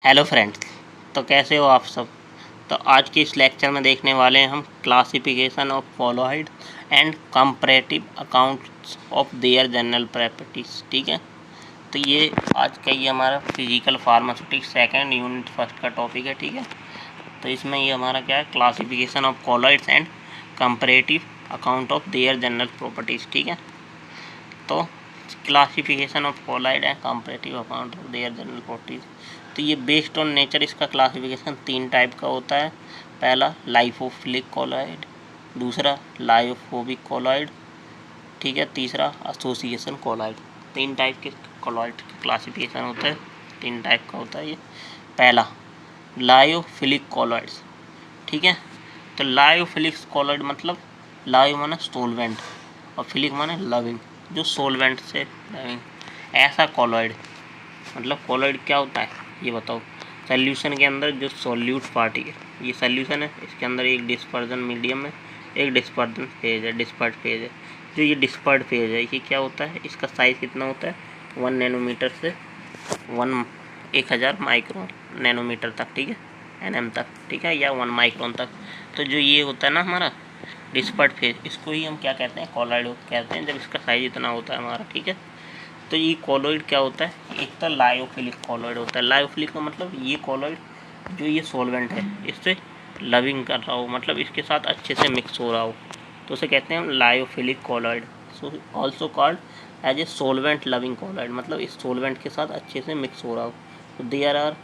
Hello friends. तो कैसे हो आप सब। तो आज के इस लेक्चर में देखने वाले हैं हम classification of colloid and comparative accounts of their general properties. ठीक है, तो ये आज का ये हमारा physical pharmaceutics second unit first का टॉपिक है। ठीक है, तो इसमें ये हमारा क्या है, classification of colloids and comparative account of their general properties. ठीक है, तो classification of colloid and comparative account of their general properties. तो ये बेस्ड ऑन नेचर इसका क्लासिफिकेशन 3 टाइप का होता है। पहला लाइफोफिलिक कोलॉइड, दूसरा लायोफोबिक कोलॉइड, ठीक है, तीसरा एसोसिएशन कोलॉइड। 3 टाइप के कोलॉइड का क्लासिफिकेशन होता है, 3 टाइप का होता है ये। पहला लायोफिलिक कोलॉइड्स। ठीक है, तो लायोफिलिक कोलॉइड मतलब लायो माने सोलवेंट और फिलिक माने लविंग, जो सोलवेंट से लविंग ऐसा कोलॉइड। मतलब कोलॉइड क्या होता है ये बताओ। सॉल्यूशन के अंदर जो सॉल्यूट पार्टी है, ये सॉल्यूशन है, इसके अंदर एक डिस्पर्जन मीडियम है, एक डिस्पर्जन फेज है, डिस्पर्ट फेज है। जो ये डिस्पर्ट फेज है ये क्या होता है, इसका साइज़ कितना होता है 1 नैनोमीटर से 1000 माइक्रोन नैनोमीटर तक, ठीक है, nm तक, ठीक है, या 1 माइक्रोन तक। तो जो ये होता है ना हमारा डिस्पर्ट फेज, इसको ही हम क्या कहते हैं, कोलॉइड कहते हैं, जब इसका साइज़ इतना होता है हमारा। ठीक है, तो ये कोलॉइड क्या होता है, एक तो लायोफिलिक कोलॉइड होता है। लायोफिलिक का मतलब ये कोलॉइड जो ये सॉल्वेंट है इससे लविंग कर रहा हो, मतलब इसके साथ अच्छे से मिक्स हो रहा हो, तो उसे कहते हैं हम lyophilic colloid. So also called as a solvent loving colloid, मतलब इस सोलवेंट के साथ अच्छे से मिक्स हो रहा हो। तो देयर आर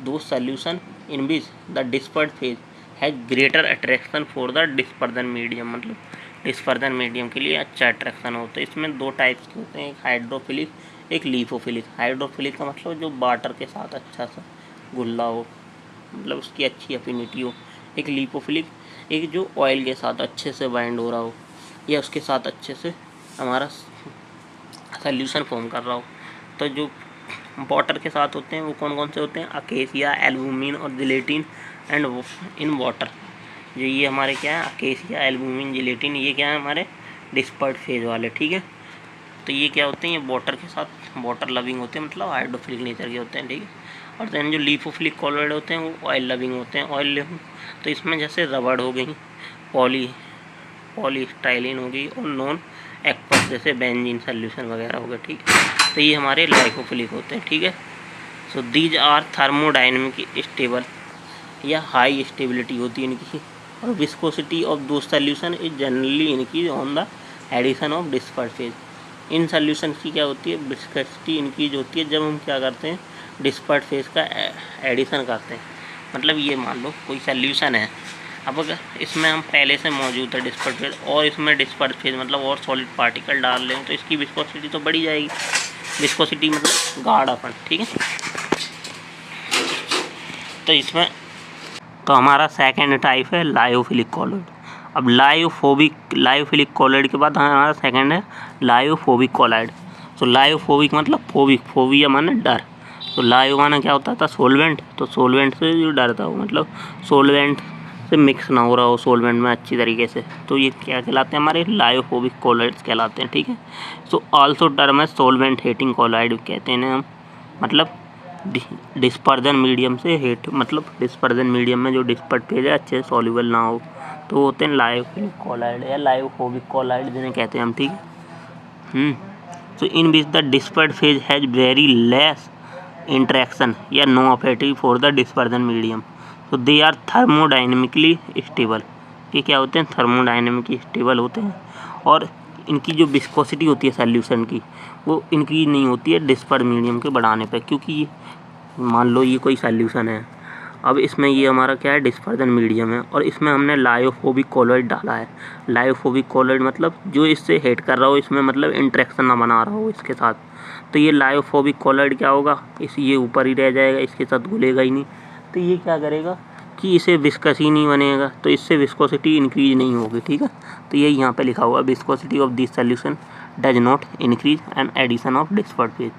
दो solution in which the dispersed phase has greater attraction for the dispersion medium, मतलब डिस्पर्जन मीडियम के लिए अच्छा अट्रैक्शन होता है। इसमें 2 टाइप्स के होते हैं, एक हाइड्रोफिलिक, एक लीफोफिलिक। हाइड्रोफिलिक का मतलब जो वाटर के साथ अच्छा सा घुला हो, मतलब उसकी अच्छी अफिनिटी हो। एक लीपोफिलिक, एक जो ऑयल के साथ अच्छे से बाइंड हो रहा हो या उसके साथ अच्छे से हमारा सॉल्यूशन फॉर्म कर रहा हो। तो जो वाटर के साथ होते हैं वो कौन कौन से होते हैं, अकेसिया, एल्बुमिन और जिलेटिन एंड इन वाटर। जो ये हमारे क्या है, अकेसिया, एल्बुमिन, जिलेटिन, ये क्या है हमारे डिस्पर्ट फेज वाले। ठीक है, तो ये क्या होते हैं, ये वाटर के साथ वाटर लविंग होते हैं, मतलब हाइड्रोफिलिक नेचर के होते हैं। ठीक है, और देन जो लीफोफिलिक कोलॉइड होते हैं वो ऑयल लविंग होते हैं। ऑयल लविंग तो इसमें जैसे रबड़ हो गई, पॉलीस्टाइलिन हो गई, और नॉन एक्वस जैसे बेंजीन सॉल्यूशन वगैरह हो गए। ठीक है, तो ये हमारे लाइफोफिलिक होते हैं। ठीक है, so these are thermodynamic stable या हाई स्टेबिलिटी होती है इनकी, और विस्कोसिटी ऑफ दो सॉल्यूशन इज जनरली इनकी on the addition of dispersed phase. इन सॉल्यूशन की क्या होती है, विस्कोसिटी इनकी होती है जब हम क्या करते हैं, डिस्पर्ट फेज का एडिशन करते हैं। मतलब ये मान लो कोई सॉल्यूशन है, अब अगर इसमें हम पहले से मौजूद है डिस्पर्ट फेज, और इसमें डिस्पर्ट फेज मतलब और सॉलिड पार्टिकल डाल लें, तो इसकी विस्कोसिटी तो बढ़ी जाएगी। विस्कोसिटी मतलब गाढ़ापन। ठीक है, तो इसमें तो हमारा सेकंड टाइप है लायोफिलिक कोलॉइड। अब लायोफिलिक कोलॉइड के बाद हमारा सेकंड है लायोफोबिक कोलॉइड। तो लायोफोबिक मतलब फोबिया माने डर। तो लायो माना क्या होता था, सोलवेंट, तो सोलवेंट से जो डरता हो, मतलब सोलवेंट से मिक्स ना हो रहा हो सोलवेंट में अच्छी तरीके से, तो ये क्या कहलाते हैं, हमारे लायोफोबिक कोलॉइड्स कहलाते हैं। ठीक है, सो ऑल्सो टर्म है सोलवेंट हेटिंग कोलॉइड कहते हैं हम, मतलब डिस्पर्जन मीडियम से हेट, मतलब डिस्पर्जन मीडियम में जो डिस्पर्ट फेज है अच्छे सॉल्युबल ना हो, तो होते हैं लायोफिलिक कोलॉइड या लायोफोबिक कोलॉइड जिन्हें कहते हैं हम। ठीक है, so in which the dispersed phase has very less interaction या no affective for the dispersion medium, तो दे आर थर्मोडाइनमिकली स्टेबल। ये क्या होते हैं, थर्मोडाइनमिकली स्टेबल होते हैं, और इनकी जो विस्कोसिटी होती है सॉल्यूशन की वो इंक्रीज नहीं होती है डिस्पर्ट मीडियम के बढ़ाने पे, क्योंकि ये मान लो ये कोई सॉल्यूशन है, अब इसमें ये हमारा क्या है, डिस्पर्जन मीडियम है, और इसमें हमने लायोफोबिक कोलॉइड डाला है। लायोफोबिक कोलॉइड मतलब जो इससे हेट कर रहा हो, इसमें मतलब इंटरेक्शन ना बना रहा हो इसके साथ, तो ये लायोफोबिक कोलॉइड क्या होगा, ये ऊपर ही रह जाएगा, इसके साथ घुलेगा ही नहीं। तो ये क्या करेगा कि इसे विस्कस ही नहीं बनेगा, तो इससे विस्कोसिटी इंक्रीज नहीं होगी। ठीक है, तो ये यहाँ पे लिखा हुआ है, viscosity of this solution does not increase and addition of dispersed phase.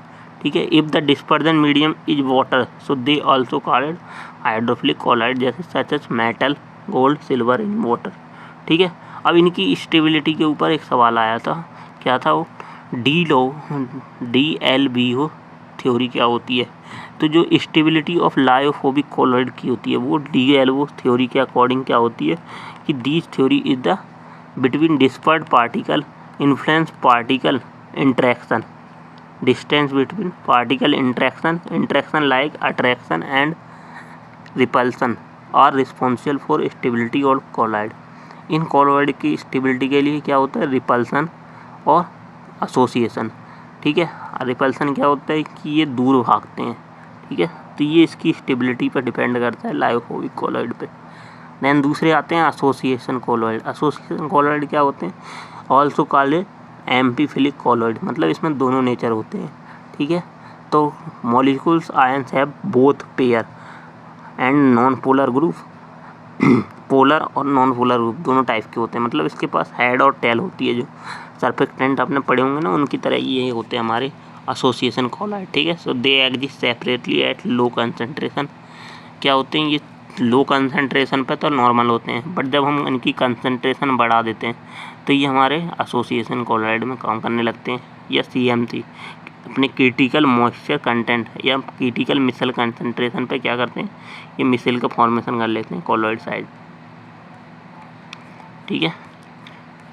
ठीक है, if the dispersion medium is water, so they also called hydrophilic colloid, जैसे such as metal, gold, silver in water. ठीक है, अब इनकी stability के ऊपर एक सवाल आया था, क्या था वो, DLBO थ्योरी क्या होती है। तो जो स्टेबिलिटी ऑफ लायोफोबिक कॉलॉइड की होती है वो डी-गैल्वो थ्योरी के अकॉर्डिंग क्या होती है कि these theory is the between dispersed particle influence particle interaction, distance between particle interaction like attraction and repulsion are responsible for stability of colloid. इन कॉलॉइड की स्टेबिलिटी के लिए क्या होता है, रिपल्सन और एसोसिएशन। ठीक है, रिपल्सन क्या होता है कि ये दूर भागते हैं। ठीक है, तो ये इसकी स्टेबिलिटी पर डिपेंड करता है लायोफोबिक कॉलॉइड पे। देन दूसरे आते हैं एसोसिएशन कॉलॉइड। एसोसिएशन कॉलॉइड क्या होते हैं, ऑल्सो कॉल्ड एम्फीफिलिक कॉलॉइड, मतलब इसमें दोनों नेचर होते हैं। ठीक है, तो molecules ions have both pair and non polar group, polar और नॉन पोलर ग्रुप दोनों टाइप के होते हैं। मतलब इसके पास हेड और टेल होती है, जो सरफेक्टेंट आपने पढ़े होंगे ना उनकी तरह ये होते हैं हमारे एसोसिएशन कॉलॉइड। ठीक है, so they exist separately at low concentration. क्या होते हैं ये लो कंसंट्रेशन पे तो नॉर्मल होते हैं, बट जब हम इनकी कंसंट्रेशन बढ़ा देते हैं तो ये हमारे एसोसिएशन कॉलॉइड में काम करने लगते हैं, या CMC अपने क्रिटिकल मॉइस्चर कंटेंट या क्रिटिकल मिसल कंसंट्रेशन पे क्या करते हैं, ये मिसल का फॉर्मेशन कर लेते हैं कॉलॉइड साइड। ठीक है,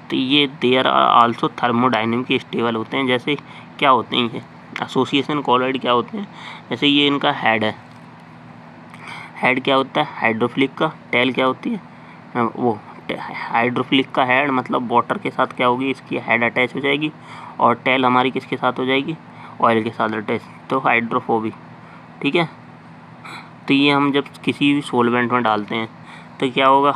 तो ये there are also thermodynamic stable होते हैं। जैसे क्या होते हैं ये एसोसिएशन कॉलॉइड क्या होते हैं, जैसे ये इनका हेड है, हेड क्या होता है हाइड्रोफिलिक का, टेल क्या होती है वो हाइड्रोफिलिक का हेड, मतलब वाटर के साथ क्या होगी इसकी हेड अटैच हो जाएगी, और टेल हमारी किसके साथ हो जाएगी, ऑयल के साथ अटैच, तो हाइड्रोफोबिक। ठीक है, तो ये हम जब किसी भी सोलवेंट में डालते हैं तो क्या होगा,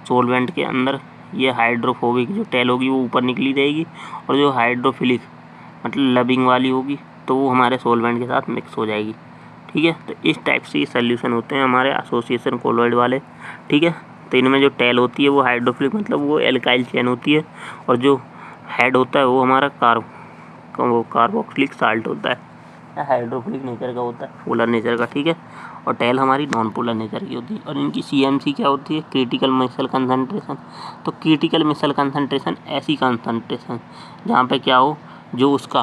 सोलवेंट के अंदर ये हाइड्रोफोबिक जो टेल होगी वो ऊपर निकली जाएगी, और जो हाइड्रोफिलिक मतलब लबिंग वाली होगी तो वो हमारे सोलवेंट के साथ मिक्स हो जाएगी। ठीक है, तो इस टाइप से ये सोल्यूशन होते हैं हमारे एसोसिएशन कॉलॉइड वाले। ठीक है, तो इनमें जो टेल होती है वो हाइड्रोफिलिक मतलब वो एल्काइल चेन होती है, और जो हेड होता है वो हमारा कार्बोक्सिलिक साल्ट होता है, हाइड्रोफिलिक नेचर का होता है, पोलर नेचर का। ठीक है, और टेल हमारी नॉन पोलर नेचर की होती है, और इनकी CMC क्या होती है, क्रिटिकल मिसल कंसंट्रेशन। तो क्रिटिकल मिसल कंसंट्रेशन ऐसी कंसंट्रेशन जहाँ पे क्या हो, जो उसका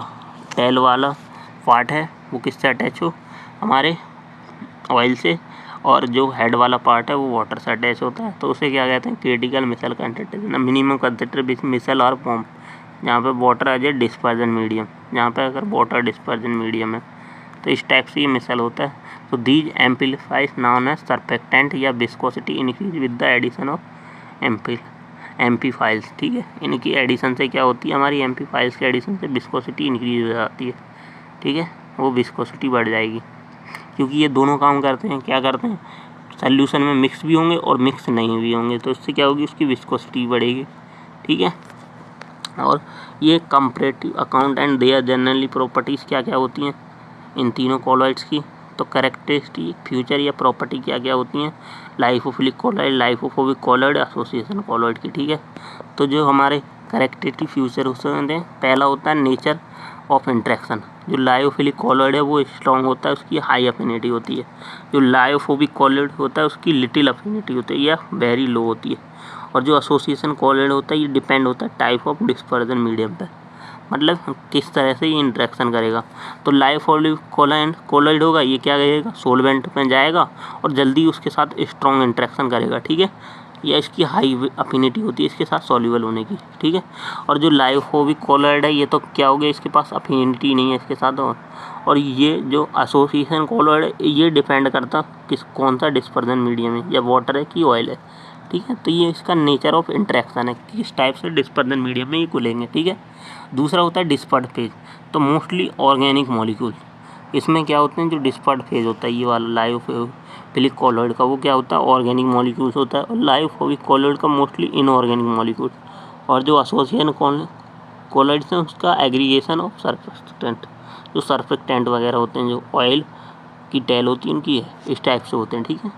टेल वाला पार्ट है वो किससे अटैच हो, हमारे ऑयल से, और जो हेड वाला पार्ट है वो वाटर से अटैच होता है, तो उसे क्या कहते हैं critical micelle concentration. Minimum concentration micelle और फॉर्म जहाँ पे water as a dispersion medium, जहाँ पे अगर वाटर डिस्पर्जन मीडियम है तो इस टाइप से ये मिसल होता है। तो these amphiphiles known as surfactant या viscosity increase with the addition of amphiphiles. ठीक है, इनकी एडिशन से क्या होती है, हमारी एम्पीफाइल्स के एडिशन से विस्कोसिटी इंक्रीज हो जाती है। ठीक है, वो विस्कोसिटी बढ़ जाएगी, क्योंकि ये दोनों काम करते हैं, क्या करते हैं, सॉल्यूशन में मिक्स भी होंगे और मिक्स नहीं भी होंगे, तो इससे क्या होगी, उसकी विस्कोसिटी बढ़ेगी। ठीक है, और ये comparative account and their generally properties क्या क्या होती हैं इन तीनों कॉलॉइड्स की, तो कैरेक्टरिस्टिक फीचर या प्रॉपर्टी क्या क्या होती हैं लाइफोफिलिक कॉलॉइड, लाइफोफोबिक कॉलॉइड, एसोसिएशन कॉलॉइड की। ठीक है, तो जो हमारे कैरेक्टरिस्टिक फीचर उसमें पहला होता है नेचर ऑफ इंट्रैक्शन। जो लायोफिलिक कॉलॉइड है वो स्ट्रॉन्ग होता है, उसकी हाई अफिनिटी होती है। जो लायोफोबिक कॉलॉइड होता है उसकी लिटिल अफिनिटी होती है या वेरी लो होती है। और जो एसोसिएशन कॉलॉइड होता है ये डिपेंड होता है टाइप ऑफ डिस्पर्जन मीडियम पर, मतलब किस तरह से ये इंट्रैक्शन करेगा। तो लायोफिलिक कॉलॉइड होगा, ये क्या करेगा, सोलवेंट में जाएगा और जल्दी उसके साथ स्ट्रॉन्ग इंट्रैक्शन करेगा। ठीक है, या इसकी हाई अफिनिटी होती है इसके साथ सॉल्युबल होने की। ठीक है, और जो लायोफोबिक कॉलॉइड है ये तो क्या हो गया, इसके पास अफिनिटी नहीं है इसके साथ। और ये जो एसोसिएशन कॉलॉइड है ये डिपेंड करता कौन सा डिस्पर्जन मीडियम है, या वाटर है कि ऑयल है। ठीक है, तो ये इसका नेचर ऑफ इंट्रैक्शन है, किस टाइप से डिस्पर्जन मीडियम में ये घुलेंगे। ठीक है, दूसरा होता है डिस्पर्ड फेज, तो मोस्टली ऑर्गेनिक मॉलिक्यूल इसमें क्या होते हैं, जो डिस्पर्ड फेज होता है ये वाला लायोफिलिक कॉलॉइड का, वो क्या होता है ऑर्गेनिक मॉलिक्यूल्स होता है, और लायोफोबिक कॉलॉइड का मोस्टली इनऑर्गेनिक मॉलिक्यूल। और जो एसोसिएशन कॉलॉइड्स हैं उसका एग्रीगेशन ऑफ सरफेक्टेंट, जो सरफेक्टेंट वगैरह होते हैं, जो ऑयल की टेल होती है उनकी है, इस टाइप से होते हैं। ठीक है,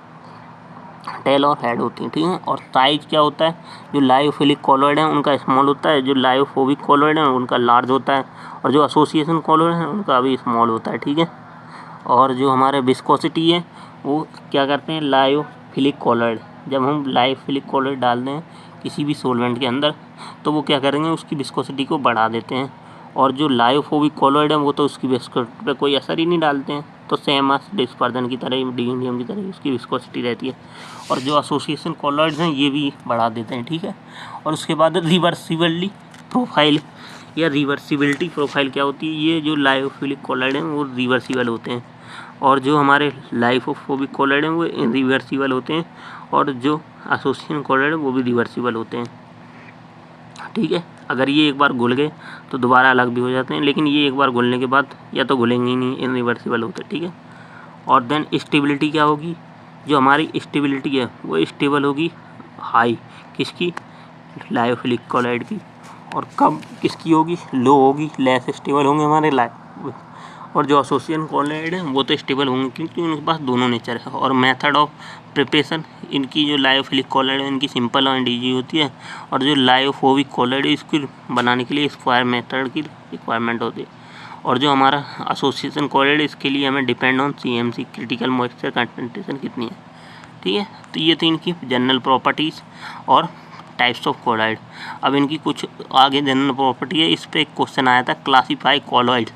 टेल और हेड होती हैं। ठीक है, और साइज क्या होता है, जो लायोफिलिक कॉलॉइड है उनका स्मॉल होता है, जो लायोफोबिक कॉलॉइड है उनका लार्ज होता है, और जो एसोसिएशन कॉलॉइड है उनका भी स्मॉल होता है। ठीक है, और जो हमारे विस्कोसिटी है वो क्या करते हैं, लायोफिलिक कॉलॉइड, जब हम लायोफिलिक कॉलॉइड डालते हैं किसी भी सोलवेंट के अंदर तो वो क्या करेंगे, उसकी विस्कोसिटी को बढ़ा देते हैं। और जो लायोफोबिक कॉलॉइड है वो तो उसकी विस्कोसिटी पे कोई असर ही नहीं डालते हैं, तो सेम डिस्पर्जन की तरह डिस्यूनियम की तरह उसकी विस्कोसिटी रहती है। और जो एसोसिएशन कॉलॉइड्स हैं ये भी बढ़ा देते हैं, ठीक है। और उसके बाद रिवर्सिबली प्रोफाइल या रिवर्सिबिलिटी प्रोफाइल क्या होती है, ये जो लायोफिलिक कॉलॉइड हैं वो रिवर्सिबल होते हैं, और जो हमारे लाइफोफोबिक कॉलॉइड हैं वो रिवर्सिबल होते हैं, और जो एसोसिएशन कॉलॉइड हैं वो भी रिवर्सिबल होते हैं, ठीक है। अगर ये एक बार घुल गए तो दोबारा अलग भी हो जाते हैं, लेकिन ये एक बार घुलने के बाद या तो घुलेंगे ही नहीं, इनरिवर्सिबल होते हैं, ठीक है। और देन स्टेबिलिटी क्या होगी, जो हमारी स्टेबिलिटी है वो स्टेबल होगी हाई, किसकी, लायोफिलिक कॉलॉइड की, और कम किसकी होगी, लो होगी, लेस स्टेबल होंगे हमारे और जो एसोसिएशन कॉलॉइड है वो तो स्टेबल होंगे क्योंकि उनके पास दोनों नेचर है। और मेथड ऑफ प्रिपरेशन, इनकी जो लायोफिलिक कॉलॉइड है इनकी सिंपल और इजी होती है, और जो लायोफोबिक कॉलॉइड है इसको बनाने के लिए स्क्वायर मेथड की रिक्वायरमेंट होती है। और जो हमारा एसोसिएशन कॉलॉइड है इसके लिए हमें depend on CMC, critical moisture concentration कितनी है, ठीक है। तो ये थी इनकी जनरल प्रॉपर्टीज़ और टाइप्स ऑफ कॉलॉइड। अब इनकी कुछ आगे जनरल प्रॉपर्टी है, इस पर एक क्वेश्चन आया था, क्लासीफाई कॉलॉइड।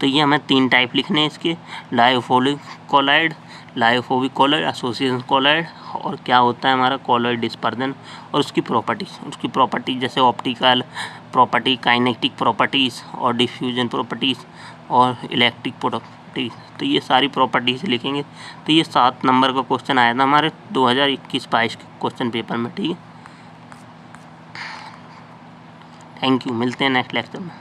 तो ये हमें 3 टाइप लिखने हैं इसके, lyophilic colloid, lyophobic colloid, association colloid, और क्या होता है हमारा कॉलॉइड डिस्पर्जन और उसकी प्रॉपर्टीज जैसे ऑप्टिकल प्रॉपर्टी, काइनेटिक प्रॉपर्टीज़ और डिफ्यूजन प्रॉपर्टीज़ और इलेक्ट्रिक प्रॉपर्टीज़। तो ये सारी प्रॉपर्टीज़ लिखेंगे। तो ये 7 नंबर का क्वेश्चन आया था हमारे 2021-22 के क्वेश्चन पेपर में, ठीक है। थैंक यू, मिलते हैं नेक्स्ट लेक्चर में।